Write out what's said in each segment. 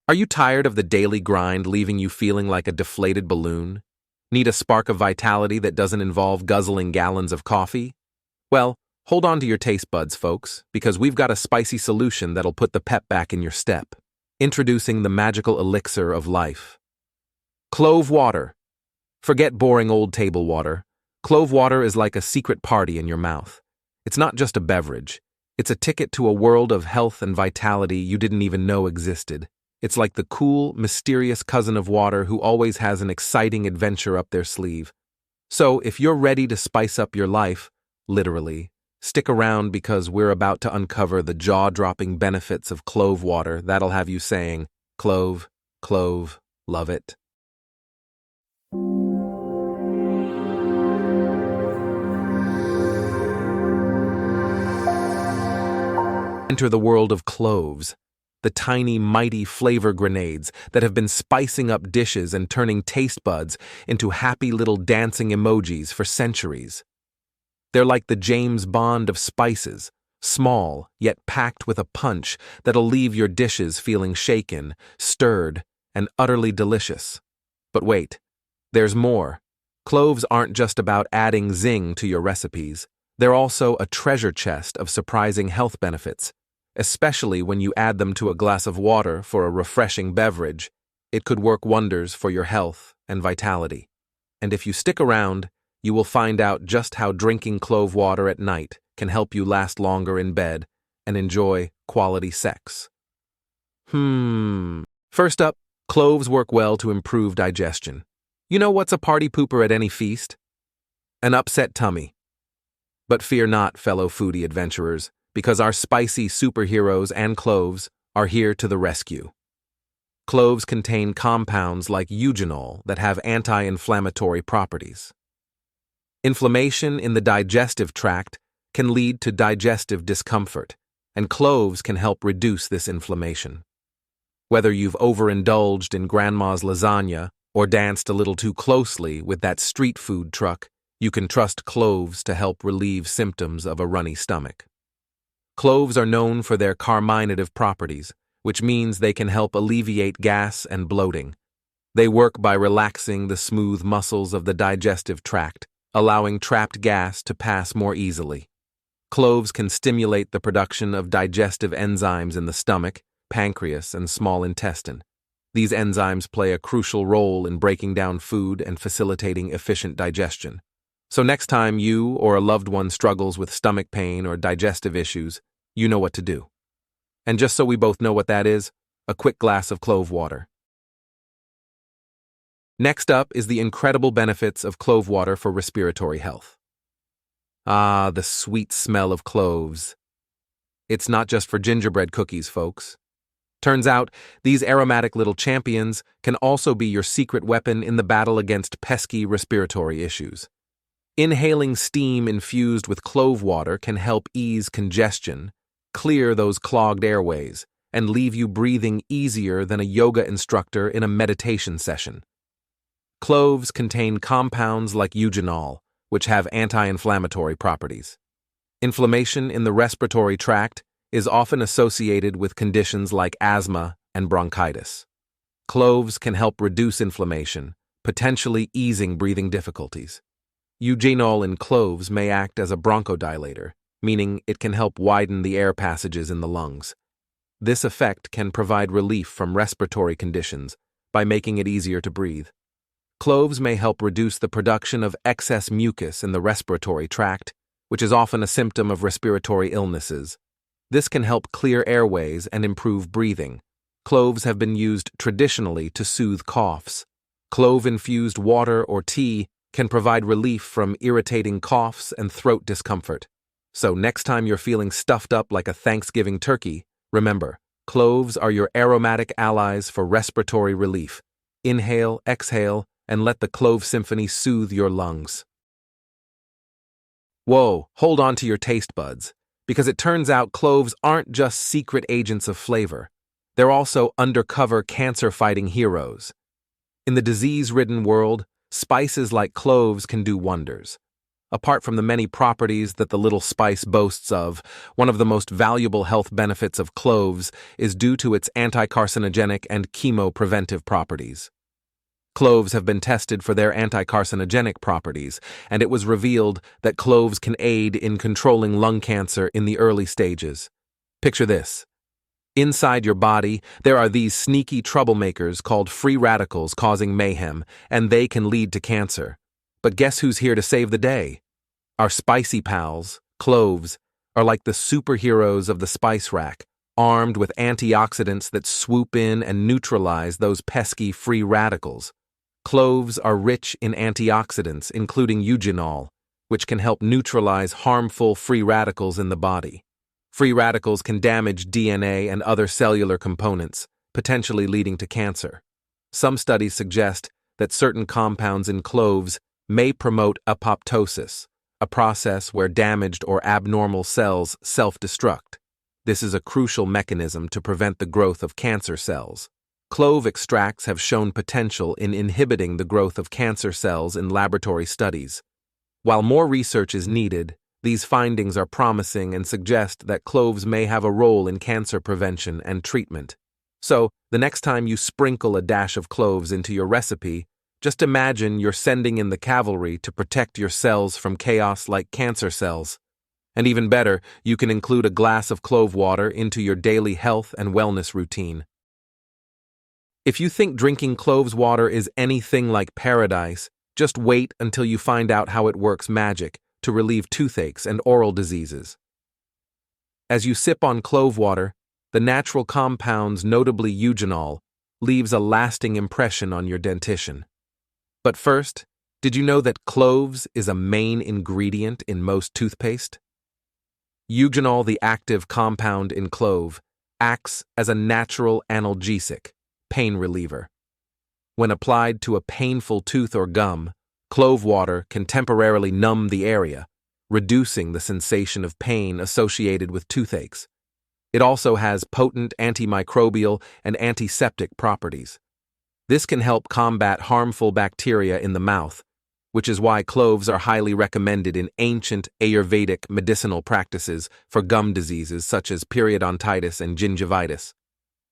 Are you tired of the daily grind leaving you feeling like a deflated balloon? Need a spark of vitality that doesn't involve guzzling gallons of coffee? Well, hold on to your taste buds, folks, because we've got a spicy solution that'll put the pep back in your step. Introducing the magical elixir of life. Clove water. Forget boring old table water. Clove water is like a secret party in your mouth. It's not just a beverage. It's a ticket to a world of health and vitality you didn't even know existed. It's like the cool, mysterious cousin of water who always has an exciting adventure up their sleeve. So, if you're ready to spice up your life, literally, stick around because we're about to uncover the jaw-dropping benefits of clove water that'll have you saying, "Clove, clove, love it." Enter the world of cloves, the tiny, mighty flavor grenades that have been spicing up dishes and turning taste buds into happy little dancing emojis for centuries. They're like the James Bond of spices, small yet packed with a punch that'll leave your dishes feeling shaken, stirred, and utterly delicious. But wait, there's more. Cloves aren't just about adding zing to your recipes. They're also a treasure chest of surprising health benefits. Especially when you add them to a glass of water for a refreshing beverage, it could work wonders for your health and vitality. And if you stick around, you will find out just how drinking clove water at night can help you last longer in bed and enjoy quality sex. First up, cloves work well to improve digestion. You know what's a party pooper at any feast? An upset tummy. But fear not, fellow foodie adventurers, because our spicy superheroes and cloves are here to the rescue. Cloves contain compounds like eugenol that have anti-inflammatory properties. Inflammation in the digestive tract can lead to digestive discomfort, and cloves can help reduce this inflammation. Whether you've overindulged in grandma's lasagna or danced a little too closely with that street food truck, you can trust cloves to help relieve symptoms of a runny stomach. Cloves are known for their carminative properties, which means they can help alleviate gas and bloating. They work by relaxing the smooth muscles of the digestive tract, allowing trapped gas to pass more easily. Cloves can stimulate the production of digestive enzymes in the stomach, pancreas, and small intestine. These enzymes play a crucial role in breaking down food and facilitating efficient digestion. So next time you or a loved one struggles with stomach pain or digestive issues, you know what to do. And just so we both know what that is, a quick glass of clove water. Next up is the incredible benefits of clove water for respiratory health. Ah, the sweet smell of cloves. It's not just for gingerbread cookies, folks. Turns out, these aromatic little champions can also be your secret weapon in the battle against pesky respiratory issues. Inhaling steam infused with clove water can help ease congestion, clear those clogged airways, and leave you breathing easier than a yoga instructor in a meditation session. Cloves contain compounds like eugenol, which have anti-inflammatory properties. Inflammation in the respiratory tract is often associated with conditions like asthma and bronchitis. Cloves can help reduce inflammation, potentially easing breathing difficulties. Eugenol in cloves may act as a bronchodilator, meaning it can help widen the air passages in the lungs. This effect can provide relief from respiratory conditions by making it easier to breathe. Cloves may help reduce the production of excess mucus in the respiratory tract, which is often a symptom of respiratory illnesses. This can help clear airways and improve breathing. Cloves have been used traditionally to soothe coughs. Clove-infused water or tea can provide relief from irritating coughs and throat discomfort. So next time you're feeling stuffed up like a Thanksgiving turkey, remember, cloves are your aromatic allies for respiratory relief. Inhale, exhale, and let the clove symphony soothe your lungs. Whoa, hold on to your taste buds, because it turns out cloves aren't just secret agents of flavor. They're also undercover cancer-fighting heroes. In the disease-ridden world, spices like cloves can do wonders. Apart from the many properties that the little spice boasts of, one of the most valuable health benefits of cloves is due to its anti-carcinogenic and chemopreventive properties. Cloves have been tested for their anti-carcinogenic properties, and it was revealed that cloves can aid in controlling lung cancer in the early stages. Picture this. Inside your body, there are these sneaky troublemakers called free radicals causing mayhem, and they can lead to cancer. But guess who's here to save the day? Our spicy pals, cloves, are like the superheroes of the spice rack, armed with antioxidants that swoop in and neutralize those pesky free radicals. Cloves are rich in antioxidants, including eugenol, which can help neutralize harmful free radicals in the body. Free radicals can damage DNA and other cellular components, potentially leading to cancer. Some studies suggest that certain compounds in cloves may promote apoptosis, a process where damaged or abnormal cells self-destruct. This is a crucial mechanism to prevent the growth of cancer cells. Clove extracts have shown potential in inhibiting the growth of cancer cells in laboratory studies. While more research is needed, these findings are promising and suggest that cloves may have a role in cancer prevention and treatment. So, the next time you sprinkle a dash of cloves into your recipe, just imagine you're sending in the cavalry to protect your cells from chaos like cancer cells. And even better, you can include a glass of clove water into your daily health and wellness routine. If you think drinking cloves water is anything like paradise, just wait until you find out how it works magic to relieve toothaches and oral diseases. As you sip on clove water, the natural compounds, notably eugenol, leaves a lasting impression on your dentition. But first, did you know that cloves is a main ingredient in most toothpaste? Eugenol, the active compound in clove, acts as a natural analgesic, pain reliever. When applied to a painful tooth or gum, clove water can temporarily numb the area, reducing the sensation of pain associated with toothaches. It also has potent antimicrobial and antiseptic properties. This can help combat harmful bacteria in the mouth, which is why cloves are highly recommended in ancient Ayurvedic medicinal practices for gum diseases such as periodontitis and gingivitis.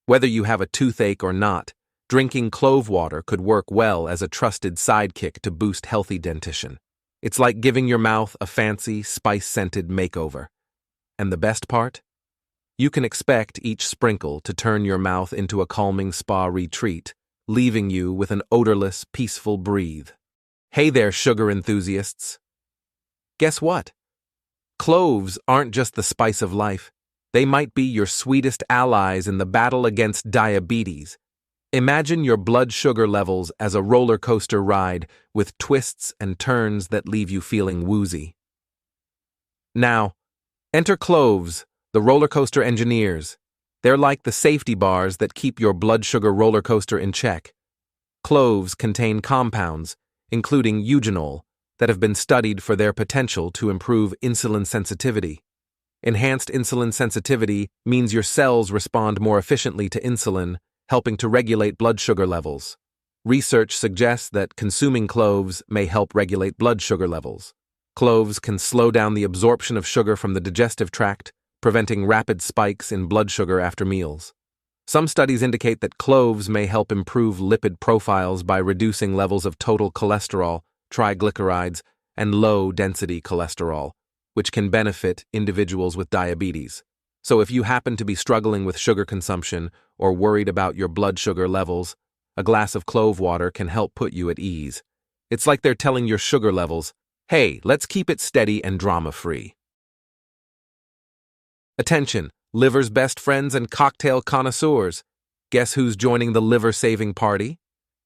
Whether you have a toothache or not, drinking clove water could work well as a trusted sidekick to boost healthy dentition. It's like giving your mouth a fancy, spice-scented makeover. And the best part? You can expect each sprinkle to turn your mouth into a calming spa retreat, leaving you with an odorless, peaceful breathe. Hey there, sugar enthusiasts! Guess what? Cloves aren't just the spice of life. They might be your sweetest allies in the battle against diabetes. Imagine your blood sugar levels as a roller coaster ride with twists and turns that leave you feeling woozy. Now, enter Cloves, the roller coaster engineers. They're like the safety bars that keep your blood sugar roller coaster in check. Cloves contain compounds, including eugenol, that have been studied for their potential to improve insulin sensitivity. Enhanced insulin sensitivity means your cells respond more efficiently to insulin, helping to regulate blood sugar levels. Research suggests that consuming cloves may help regulate blood sugar levels. Cloves can slow down the absorption of sugar from the digestive tract, preventing rapid spikes in blood sugar after meals. Some studies indicate that cloves may help improve lipid profiles by reducing levels of total cholesterol, triglycerides, and low-density cholesterol, which can benefit individuals with diabetes. So if you happen to be struggling with sugar consumption or worried about your blood sugar levels, a glass of clove water can help put you at ease. It's like they're telling your sugar levels, hey, let's keep it steady and drama-free. Attention, liver's best friends and cocktail connoisseurs. Guess who's joining the liver-saving party?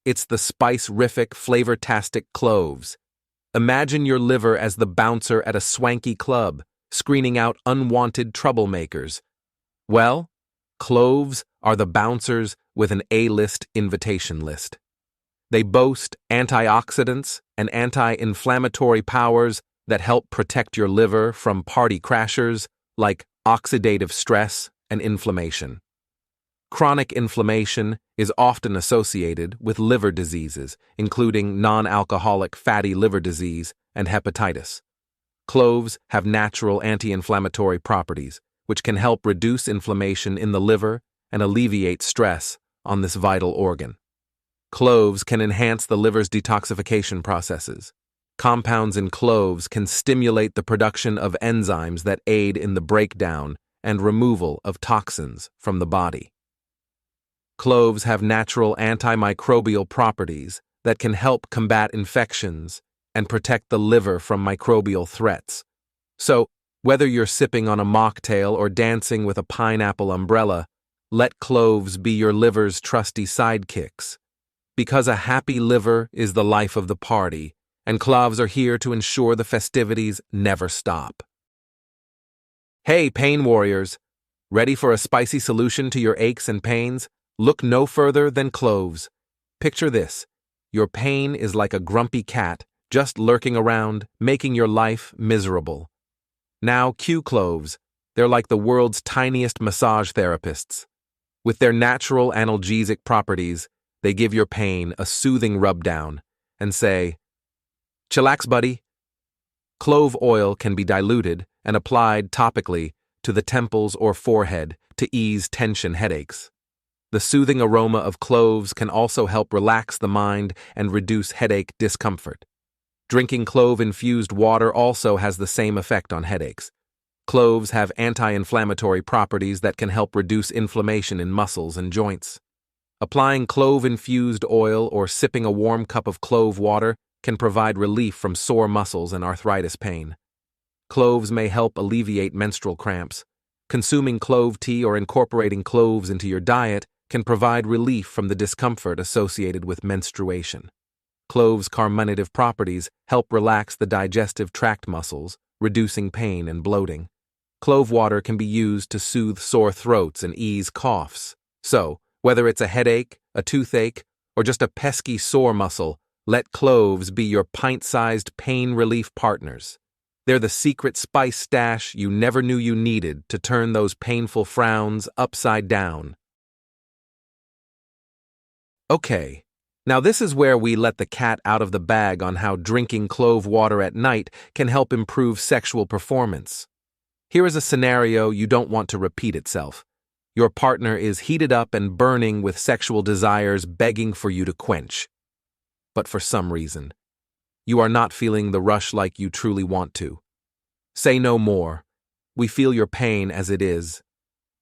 It's the spice-rific, flavor-tastic cloves. Imagine your liver as the bouncer at a swanky club, screening out unwanted troublemakers. Well, cloves are the bouncers with an A-list invitation list. They boast antioxidants and anti-inflammatory powers that help protect your liver from party crashers like oxidative stress and inflammation. Chronic inflammation is often associated with liver diseases, including non-alcoholic fatty liver disease and hepatitis. Cloves have natural anti-inflammatory properties, which can help reduce inflammation in the liver and alleviate stress on this vital organ. Cloves can enhance the liver's detoxification processes. Compounds in cloves can stimulate the production of enzymes that aid in the breakdown and removal of toxins from the body. Cloves have natural antimicrobial properties that can help combat infections and protect the liver from microbial threats. So, whether you're sipping on a mocktail or dancing with a pineapple umbrella, let cloves be your liver's trusty sidekicks. Because a happy liver is the life of the party, and cloves are here to ensure the festivities never stop. Hey, pain warriors! Ready for a spicy solution to your aches and pains? Look no further than cloves. Picture this. Your pain is like a grumpy cat, just lurking around, making your life miserable. Now cue cloves. They're like the world's tiniest massage therapists. With their natural analgesic properties, they give your pain a soothing rub-down and say, "Chillax, buddy." Clove oil can be diluted and applied topically to the temples or forehead to ease tension headaches. The soothing aroma of cloves can also help relax the mind and reduce headache discomfort. Drinking clove-infused water also has the same effect on headaches. Cloves have anti-inflammatory properties that can help reduce inflammation in muscles and joints. Applying clove-infused oil or sipping a warm cup of clove water can provide relief from sore muscles and arthritis pain. Cloves may help alleviate menstrual cramps. Consuming clove tea or incorporating cloves into your diet can provide relief from the discomfort associated with menstruation. Cloves' carminative properties help relax the digestive tract muscles, reducing pain and bloating. Clove water can be used to soothe sore throats and ease coughs. So, whether it's a headache, a toothache, or just a pesky sore muscle, let cloves be your pint-sized pain relief partners. They're the secret spice stash you never knew you needed to turn those painful frowns upside down. Okay, now this is where we let the cat out of the bag on how drinking clove water at night can help improve sexual performance. Here is a scenario you don't want to repeat itself. Your partner is heated up and burning with sexual desires begging for you to quench. But for some reason, you are not feeling the rush like you truly want to. Say no more. We feel your pain as it is.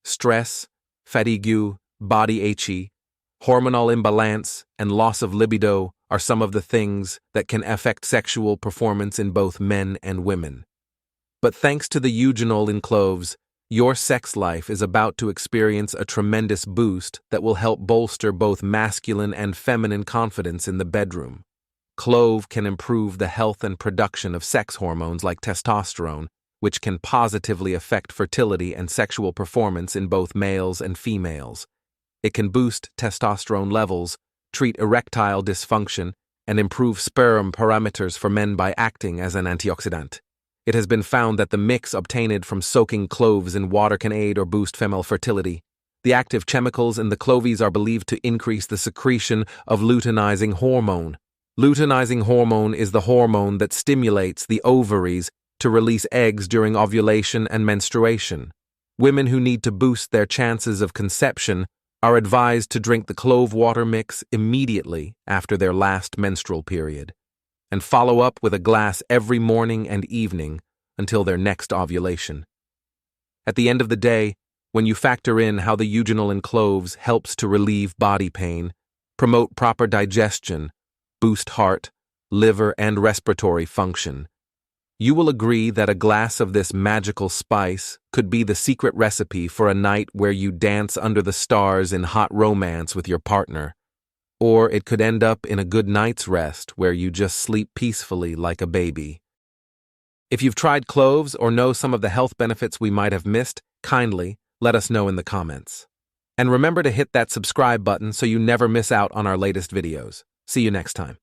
Stress, fatigue, body achy, hormonal imbalance, and loss of libido are some of the things that can affect sexual performance in both men and women. But thanks to the eugenol in cloves, your sex life is about to experience a tremendous boost that will help bolster both masculine and feminine confidence in the bedroom. Clove can improve the health and production of sex hormones like testosterone, which can positively affect fertility and sexual performance in both males and females. It can boost testosterone levels, treat erectile dysfunction, and improve sperm parameters for men by acting as an antioxidant. It has been found that the mix obtained from soaking cloves in water can aid or boost female fertility. The active chemicals in the cloves are believed to increase the secretion of luteinizing hormone. Luteinizing hormone is the hormone that stimulates the ovaries to release eggs during ovulation and menstruation. Women who need to boost their chances of conception are advised to drink the clove water mix immediately after their last menstrual period, and follow up with a glass every morning and evening until their next ovulation. At the end of the day, when you factor in how the eugenol in cloves helps to relieve body pain, promote proper digestion, boost heart, liver, and respiratory function, you will agree that a glass of this magical spice could be the secret recipe for a night where you dance under the stars in hot romance with your partner. Or it could end up in a good night's rest where you just sleep peacefully like a baby. If you've tried cloves or know some of the health benefits we might have missed, kindly let us know in the comments. And remember to hit that subscribe button so you never miss out on our latest videos. See you next time.